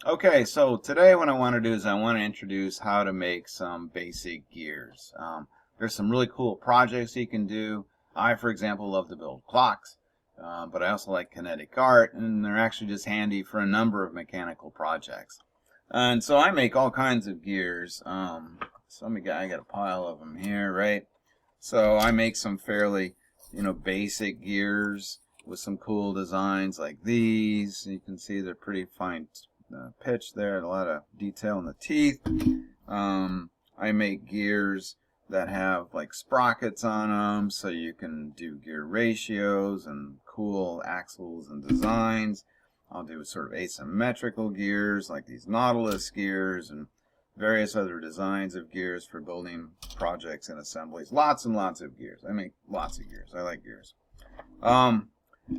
Okay, so today what I want to do is I want to introduce how to make some basic gears. There's some really cool projects you can do. I, for example, love to build clocks, but I also like kinetic art, and they're actually just handy for a number of mechanical projects. And so I make all kinds of gears. I got a pile of them here, right? So I make some fairly, basic gears with some cool designs like these. You can see they're pretty fine pitch there, and a lot of detail in the teeth. I make gears that have like sprockets on them, so you can do gear ratios and cool axles and designs. I'll do sort of asymmetrical gears like these Nautilus gears and various other designs of gears for building projects and assemblies. Lots and lots of gears. I make lots of gears. I like gears.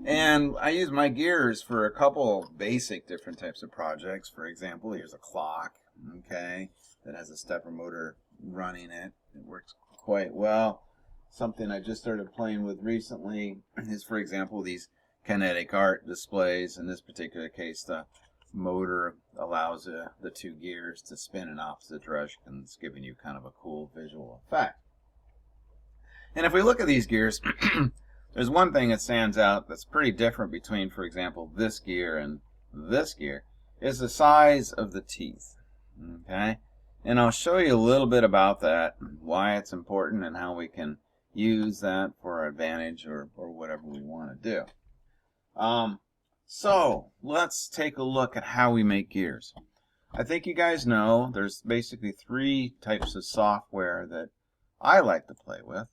And I use my gears for a couple basic different types of projects. For example, here's a clock, okay, that has a stepper motor running it. It works quite well. Something I just started playing with recently is, for example, these kinetic art displays. In this particular case, the motor allows the two gears to spin in opposite directions, giving you kind of a cool visual effect. And if we look at these gears, there's one thing that stands out that's pretty different between, for example, this gear and this gear, is the size of the teeth. Okay? And I'll show you a little bit about that, why it's important, and how we can use that for our advantage or whatever we want to do. So let's take a look at how we make gears. I think you guys know there's basically three types of software that I like to play with.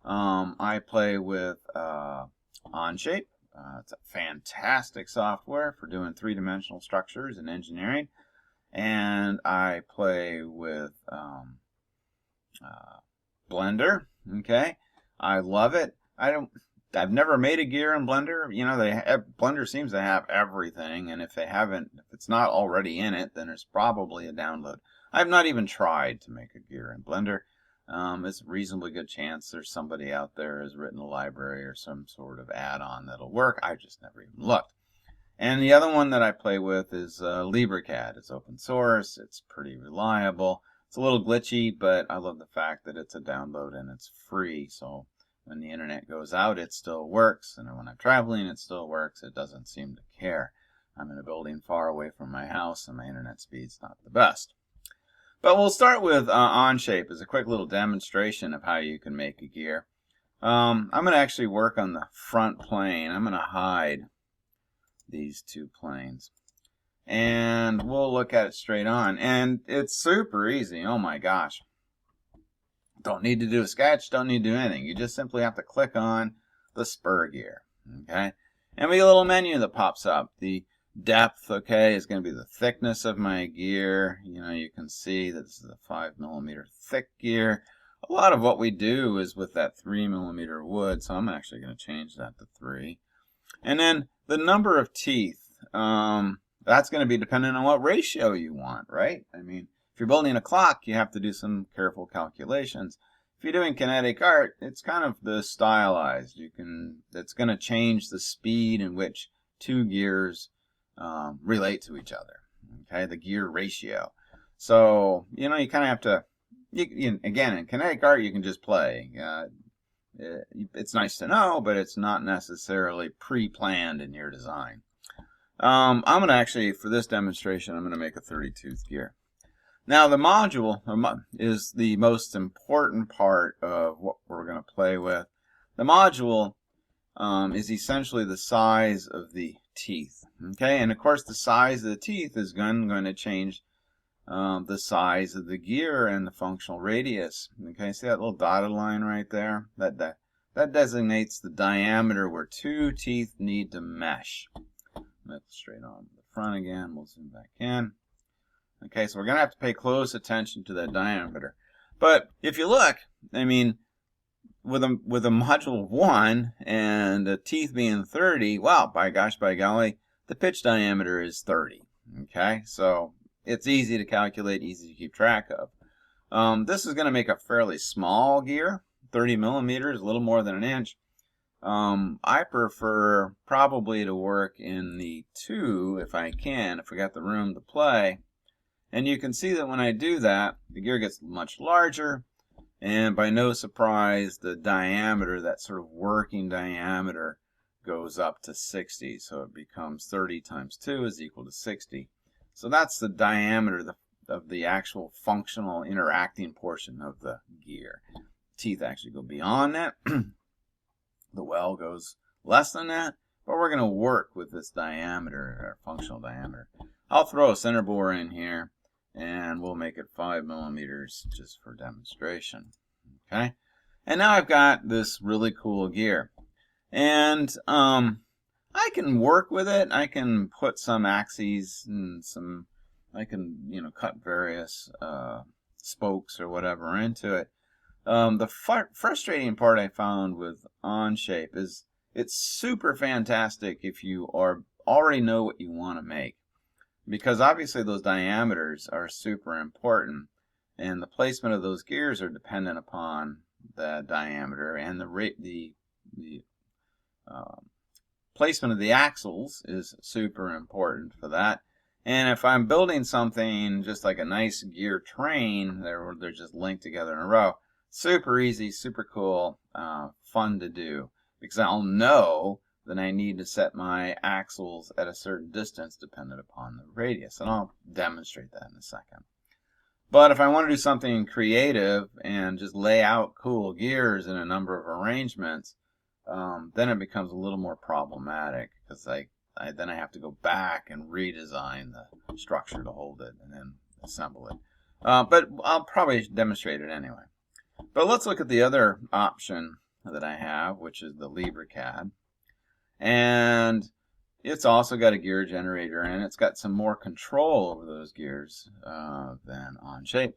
I play with Onshape. It's a fantastic software for doing three-dimensional structures and engineering. And I play with Blender. Okay, I love it. I've never made a gear in Blender. You know, Blender seems to have everything, and if it's not already in it, then it's probably a download. I've not even tried to make a gear in Blender. It's a reasonably good chance there's somebody out there has written a library or some sort of add-on that'll work. I've just never even looked. And the other one that I play with is LibreCAD. It's open source. It's pretty reliable. It's a little glitchy, but I love the fact that it's a download and it's free. So when the internet goes out, it still works. And when I'm traveling, it still works. It doesn't seem to care. I'm in a building far away from my house, and my internet speed's not the best. But we'll start with Onshape as a quick little demonstration of how you can make a gear. I'm going to actually work on the front plane. I'm going to hide these two planes. And we'll look at it straight on. And it's super easy. Oh my gosh. Don't need to do a sketch. Don't need to do anything. You just simply have to click on the spur gear. Okay? And we get a little menu that pops up. The depth, okay, is going to be the thickness of my gear. You know, you can see that this is a 5mm thick gear. A lot of what we do is with that 3mm wood, so I'm actually going to change that to 3. And then the number of teeth, that's going to be dependent on what ratio you want, right? I mean, if you're building a clock, you have to do some careful calculations. If you're doing kinetic art, it's kind of the stylized. It's going to change the speed in which two gears relate to each other. Okay, the gear ratio. So, you know, you kind of have to, again, in kinetic art, you can just play. It's nice to know, but it's not necessarily pre-planned in your design. I'm going to actually, for this demonstration, I'm going to make a 30-tooth gear. Now, the module is the most important part of what we're going to play with. The module is essentially the size of the teeth. Okay, and of course the size of the teeth is going to change the size of the gear and the functional radius. Okay, see that little dotted line right there? That designates the diameter where two teeth need to mesh. That's straight on the front again. We'll zoom back in. Okay, so we're going to have to pay close attention to that diameter. But if you look, I mean, with a module of 1 and the teeth being 30, wow, by gosh, by golly, the pitch diameter is 30. Okay, so it's easy to calculate, easy to keep track of. This is going to make a fairly small gear, 30mm, a little more than an inch. I prefer probably to work in the 2 if I can, if I got the room to play. And you can see that when I do that, the gear gets much larger, and by no surprise, the diameter, that sort of working diameter, goes up to 60. So it becomes 30 times 2 is equal to 60. So that's the diameter of the actual functional interacting portion of the gear. Teeth actually go beyond that. The well goes less than that, but we're going to work with this diameter, our functional diameter. I'll throw a center bore in here, and we'll make it 5 millimeters just for demonstration. Okay, and now I've got this really cool gear, and I can work with it. I can put some axes and I can cut various spokes or whatever into it. The frustrating part I found with Onshape is it's super fantastic if you already know what you want to make, because obviously those diameters are super important, and the placement of those gears are dependent upon the diameter, and the placement of the axles is super important for that. And if I'm building something just like a nice gear train, they're just linked together in a row. Super easy, super cool, fun to do, because I'll know that I need to set my axles at a certain distance dependent upon the radius, and I'll demonstrate that in a second. But if I want to do something creative and just lay out cool gears in a number of arrangements, then it becomes a little more problematic, because then I have to go back and redesign the structure to hold it and then assemble it. But I'll probably demonstrate it anyway. But let's look at the other option that I have, which is the LibreCAD. And it's also got a gear generator, and it's got some more control over those gears than Onshape.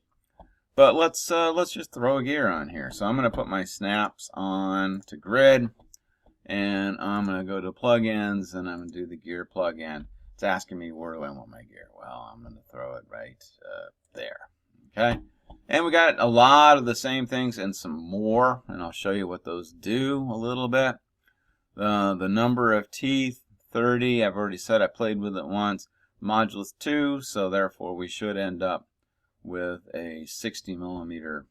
But let's just throw a gear on here. So I'm going to put my snaps on to grid, and I'm going to go to plugins, and I'm going to do the gear plugin. It's asking me where do I want my gear. Well, I'm going to throw it right there. Okay. And we got a lot of the same things and some more, and I'll show you what those do a little bit. The number of teeth, 30. I've already said I played with it once. Modulus 2, so therefore we should end up with a 60 millimeter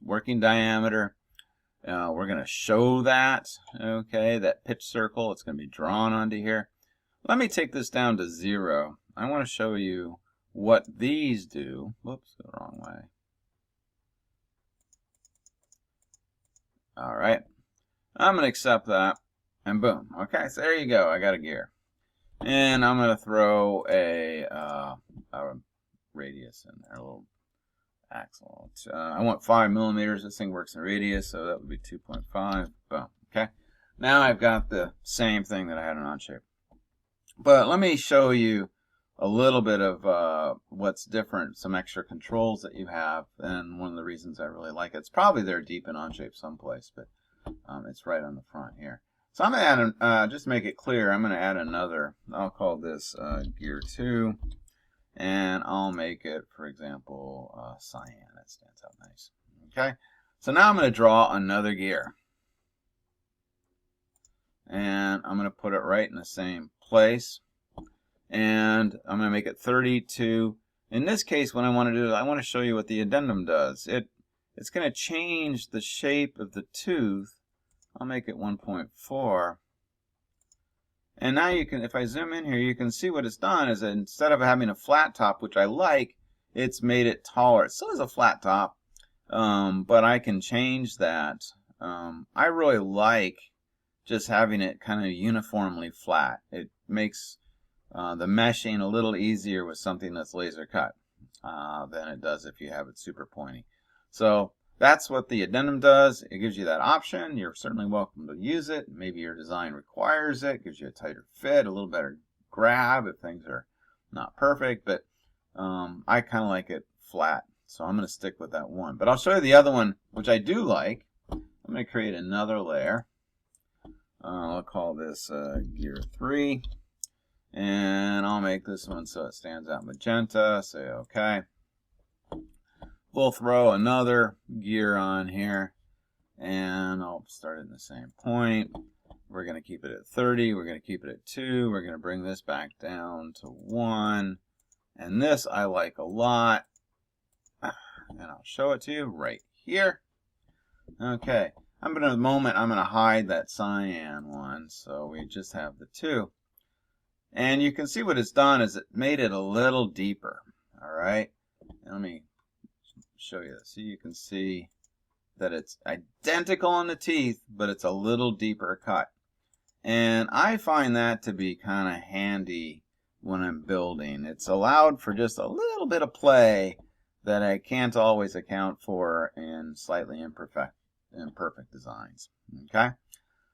working diameter. We're going to show that, okay, that pitch circle. It's going to be drawn onto here. Let me take this down to 0. I want to show you what these do. Whoops, the wrong way. All right. I'm going to accept that, and boom. Okay, so there you go. I got a gear. And I'm going to throw a radius in there, a little axle. I want 5 millimeters. This thing works in radius, so that would be 2.5. Boom. Okay. Now I've got the same thing that I had in Onshape. But let me show you a little bit of what's different, some extra controls that you have, and one of the reasons I really like it. It's probably there deep in Onshape someplace, but it's right on the front here. So I'm going to add, just to make it clear, I'm going to add another. I'll call this Gear 2, and I'll make it, for example, cyan. That stands out nice. Okay, so now I'm going to draw another gear, and I'm going to put it right in the same place, and I'm going to make it 32. In this case, what I want to do is I want to show you what the addendum does. It's going to change the shape of the tooth. I'll make it 1.4. And now you can, if I zoom in here, you can see what it's done is that instead of having a flat top, which I like, it's made it taller. It still has a flat top, but I can change that. I really like just having it kind of uniformly flat. It makes the meshing a little easier with something that's laser cut than it does if you have it super pointy. So that's what the addendum does. It gives you that option. You're certainly welcome to use it. Maybe your design requires it. Gives you a tighter fit, a little better grab if things are not perfect. But I kind of like it flat, so I'm going to stick with that one. But I'll show you the other one, which I do like. I'm going to create another layer. I'll call this Gear 3. And I'll make this one so it stands out magenta. Say OK. We'll throw another gear on here, And I'll start in the same point. We're going to keep it at 30. We're going to keep it at 2. We're going to bring this back down to 1. And this I like a lot. And I'll show it to you right here. Okay. In a moment, I'm going to hide that cyan one. So we just have the 2. And you can see what it's done is it made it a little deeper. All right. And let me show you this. So you can see that it's identical on the teeth, but it's a little deeper cut. And I find that to be kind of handy when I'm building. It's allowed for just a little bit of play that I can't always account for in slightly imperfect designs. Okay?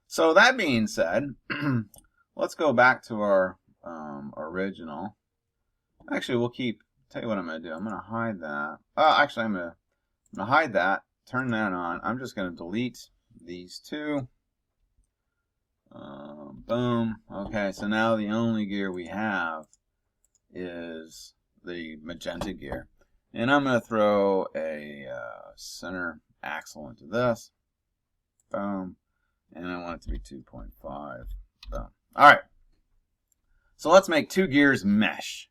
So that being said, let's go back to our original. Actually, we'll tell you what I'm going to do. I'm going to hide that. Actually, I'm going to hide that. Turn that on. I'm just going to delete these 2. Boom. Okay, so now the only gear we have is the magenta gear. And I'm going to throw a center axle into this. Boom. And I want it to be 2.5. Boom. Alright. So let's make 2 gears mesh.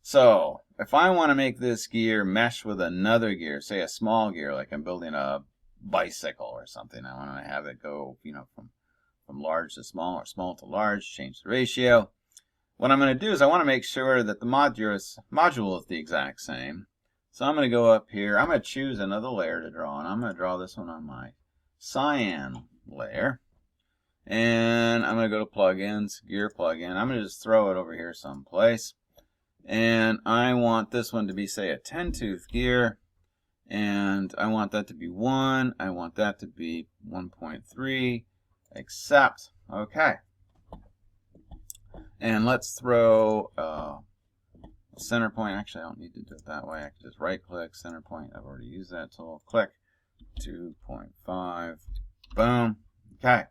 So if I want to make this gear mesh with another gear, say a small gear, like I'm building a bicycle or something, I want to have it go, from large to small or small to large, change the ratio. What I'm going to do is I want to make sure that the module is the exact same. So I'm going to go up here. I'm going to choose another layer to draw, and I'm going to draw this one on my cyan layer. And I'm going to go to plugins, gear plugin. I'm going to just throw it over here someplace. And I want this one to be, say, a 10-tooth gear. And I want that to be 1. I want that to be 1.3. Accept. Okay. And let's throw center point. Actually, I don't need to do it that way. I can just right click, center point. I've already used that tool. Click. 2.5. Boom. Okay.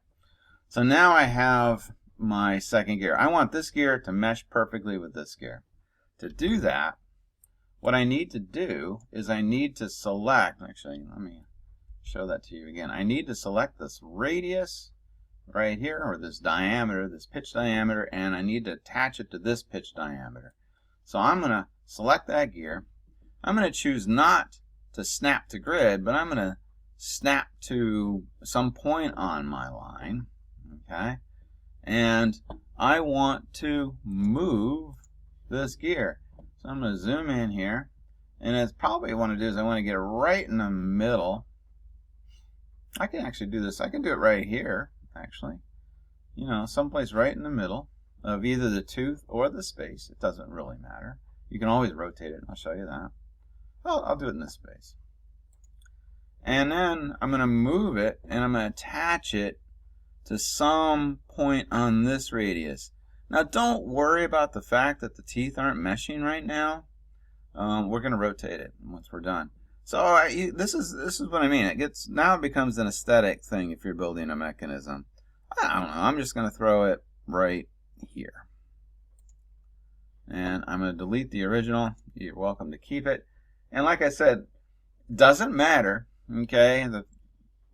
So now I have my second gear. I want this gear to mesh perfectly with this gear. To do that, what I need to do is I need to select, actually, let me show that to you again. I need to select this radius right here, or this diameter, this pitch diameter, and I need to attach it to this pitch diameter. So I'm going to select that gear. I'm going to choose not to snap to grid, but I'm going to snap to some point on my line. Okay? And I want to move this gear. So I'm going to zoom in here, and it's probably what I want to do is I want to get it right in the middle. I can actually do this. I can do it right here, actually. Someplace right in the middle of either the tooth or the space. It doesn't really matter. You can always rotate it, and I'll show you that. Well, I'll do it in this space. And then I'm going to move it, and I'm going to attach it to some point on this radius. Now, don't worry about the fact that the teeth aren't meshing right now. We're going to rotate it once we're done. So this is what I mean. It becomes an aesthetic thing if you're building a mechanism. I don't know. I'm just going to throw it right here. And I'm going to delete the original. You're welcome to keep it. And like I said, doesn't matter. Okay,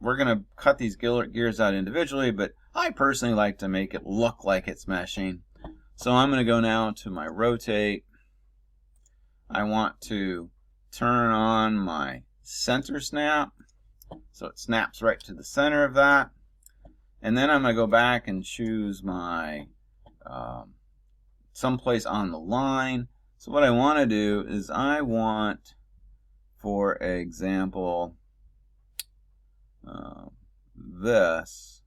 we're going to cut these gears out individually, but I personally like to make it look like it's meshing. So I'm going to go now to my rotate. I want to turn on my center snap, so it snaps right to the center of that. And then I'm going to go back and choose my someplace on the line. So what I want to do is I want, for example, this.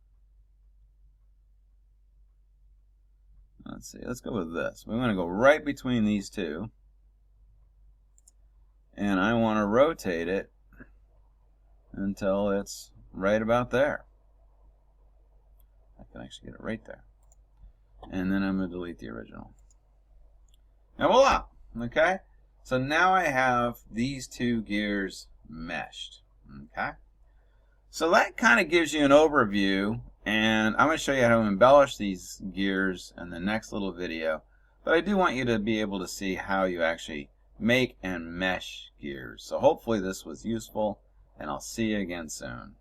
Let's see, let's go with this. We want to go right between these two. And I want to rotate it until it's right about there. I can actually get it right there. And then I'm going to delete the original. And voila! Okay? So now I have these two gears meshed. Okay? So that kind of gives you an overview, and I'm going to show you how to embellish these gears in the next little video. But I do want you to be able to see how you actually make and mesh gears. So hopefully this was useful, and I'll see you again soon.